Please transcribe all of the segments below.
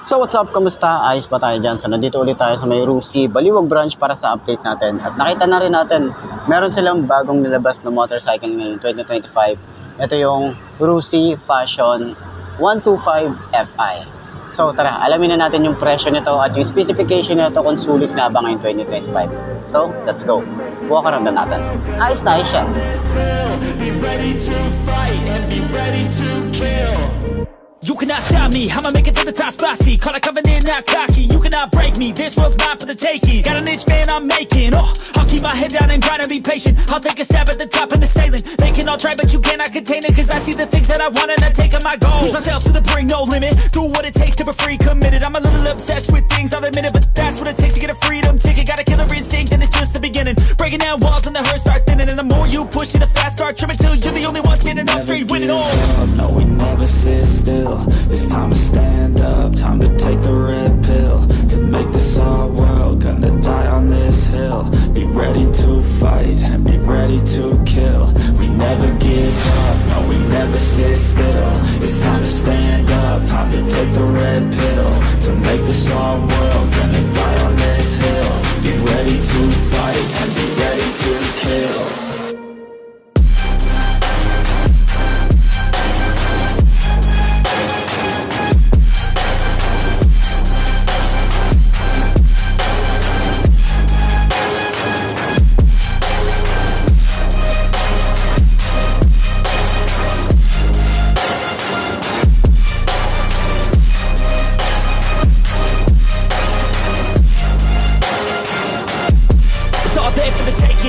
So what's up, kamusta? Ayos pa tayo dyan. So nandito ulit tayo sa may Rusi Baliwag branch para sa update natin. At nakita na rin natin, meron silang bagong nilabas na motorcycle ngayon 2025. Ito yung Rusi Fashion 125 Fi. So tara, alamin na natin yung presyo nito at yung specification nito kung sulit nga ba ngayon 2025. So let's go. Walk around na natin. Ayos na, ayos siya. Be ready to fight and be ready to kill. You cannot stop me, I'ma make it to the top spicy. Call a covenant, not cocky. You cannot break me, this world's mine for the taking. Got an itch, man, I'm making. I'll keep my head down and grind and be patient. I'll take a stab at the top and the ceiling. They can all try, but you cannot contain it. Cause I see the things that I want and I take on my goal. Push myself to the brink, no limit. Do what it takes to be free, committed. I'm a little obsessed with things, I'll admit it. But that's what it takes to get a freedom ticket. Got a killer instinct and it's just the beginning. Breaking down walls and the hurt start thinning. And the more you push it, the fast start trimming. Till you're the only one standing up straight, winning all. No, we never sit still. It's time to stand up, time to take the red pill. To make this our world, gonna die on this hill. Be ready to fight and be ready to kill. We never give up, no, we never sit still. It's time to stand up, time to take the red pill. To make this our world, gonna die on this hill. Be ready to fight and be ready to kill.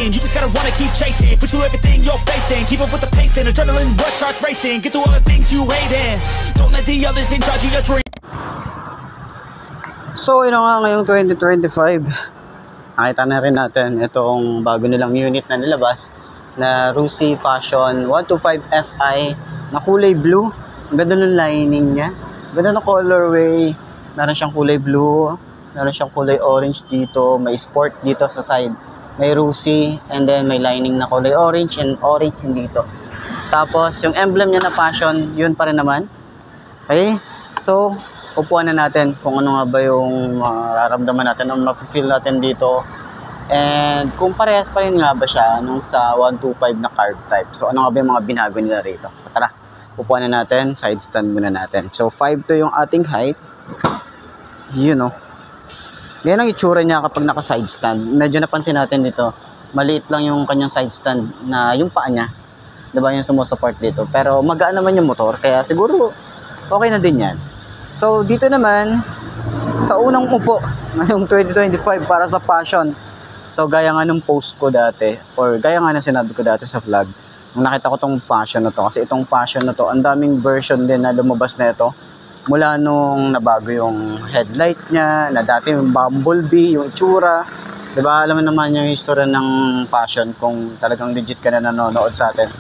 You just gotta wanna keep chasing. Put you everything you're facing. Keep up with the pace and adrenaline rush starts racing. Get through all the things you hate and don't let the others in charge of your dream. So yun nga ngayong 2025, nakita na rin natin itong bago nilang unit na nilabas na Rusi Fashion 125 Fi na kulay blue. Ang ganda ng lining niya, ang ganda ng colorway. Meron siyang kulay blue, meron siyang kulay orange dito, may sport dito sa side, may Rusi, and then may lining na kulay orange and orange din dito. Tapos yung emblem niya na Fashion, yun pa rin naman. Okay, so upuan na natin kung ano nga ba yung mararamdaman natin, ang mapifeel natin dito, and kung parehas pa rin nga ba siya nung sa 125 na carb type. So ano nga ba yung mga binago nila rito. Tara, upuan na natin, side stand muna natin. So 5'2" yung ating height, you know. Yan ang itsura niya kapag naka side stand. Medyo napansin natin dito, maliit lang yung kanyang side stand na yung paa niya, diba, yung sumusupport dito. Pero magaan naman yung motor, kaya siguro okay na din yan. So dito naman sa unang upo ngayong 2025 para sa Fashion. So gaya nga nung post ko dati, or gaya nga na sinabi ko dati sa vlog, nung nakita ko tong Fashion na to, kasi itong Fashion na to, ang daming version din na lumabas na ito. Mula nung nabago yung headlight niya, na dati yung bumblebee, yung itsura. Diba, alam mo naman yung history ng Fashion kung talagang legit ka na nanonood sa atin.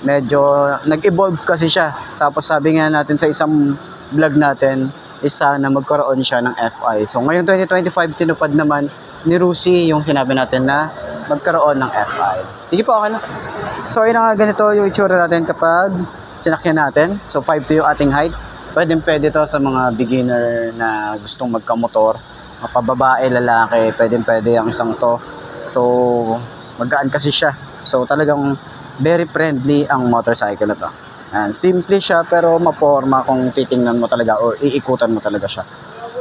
Medyo nag-evolve kasi siya. Tapos sabi nga natin sa isang vlog natin, isa na magkaroon siya ng Fi. So ngayong 2025, tinupad naman ni Rusi yung sinabi natin na magkaroon ng Fi. Sige po, okay na. So yun nga, ganito yung itsura natin kapag sinakyan natin. So 5'2" yung ating height. Pwede to sa mga beginner na gustong magkamotor, mapababae, lalaki, pwede ang isang to. So magaan kasi siya, so talagang very friendly ang motorcycle na to. And simple siya pero maporma kung titingnan mo talaga or iikutan mo talaga siya.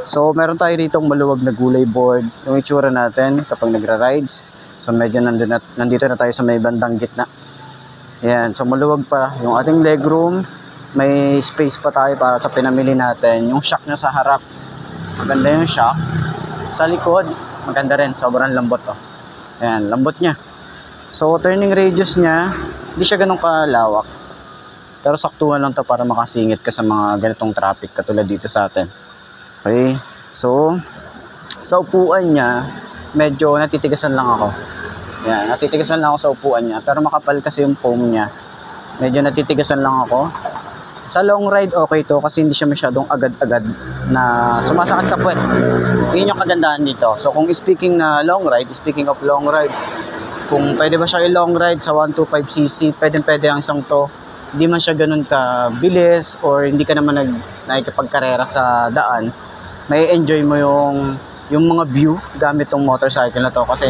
So meron tayo ditong maluwag na gulay board, yung itsura natin kapag nagra-rides. So medyo nandito na tayo sa may bandang gitna. Yan, so maluwag pa yung ating legroom. May space pa tayo para sa pinamili natin. Yung shock niya sa harap, maganda yung shock. Sa likod, maganda rin, sobrang lambot to. Ayan, lambot niya. So turning radius niya, hindi siya ganun kalawak, pero saktuhan lang to para makasingit ka sa mga ganitong traffic katulad dito sa atin. Okay, so sa upuan niya, medyo natitigasan lang ako. Ayan, natitigasan lang ako sa upuan niya, pero makapal kasi yung foam niya. Medyo natitigasan lang ako. Sa long ride, okay to kasi hindi siya masyadong agad-agad na sumasakit sa puwet. Yun yung kagandahan dito. So kung speaking of long ride, kung pwede ba siya i-long ride sa 125cc, pwede ang isang to. Hindi man siya ganun ka bilis or hindi ka naman nakikipagkarera sa daan. may enjoy mo yung mga view gamit tong motorcycle na to, kasi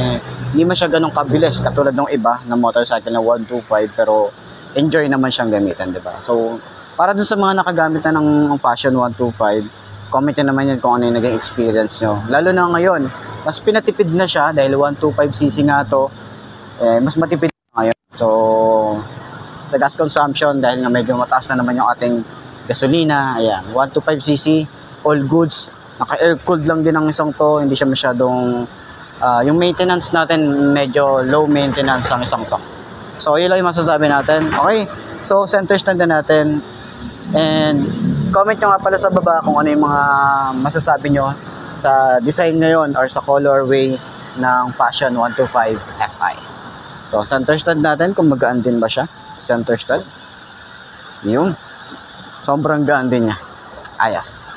hindi man siya ganun kabilis katulad ng iba na motorcycle na 125, pero enjoy naman siyang gamitan, di ba? So para dun sa mga nakagamit na ng Passion 125, comment nyo naman yun kung ano yung naging experience nyo. Lalo na ngayon, mas pinatipid na siya dahil 125cc nga to, mas matipid na ngayon. So sa gas consumption, dahil nga medyo mataas na naman yung ating gasolina, ayan, 125cc, all goods. Naka-air-cooled lang din ang isang to, hindi siya masyadong, yung maintenance natin, medyo low maintenance ang isang to. So, yun lang yung masasabi natin. Okay, so center stand na natin. And comment nyo nga pala sa baba kung ano yung mga masasabi nyo sa design ngayon or sa colorway ng Passion 125 Fi. So, center stand natin, kung magaan din ba siya. Center stand. Yun. Sobrang gaan din niya. Ayos.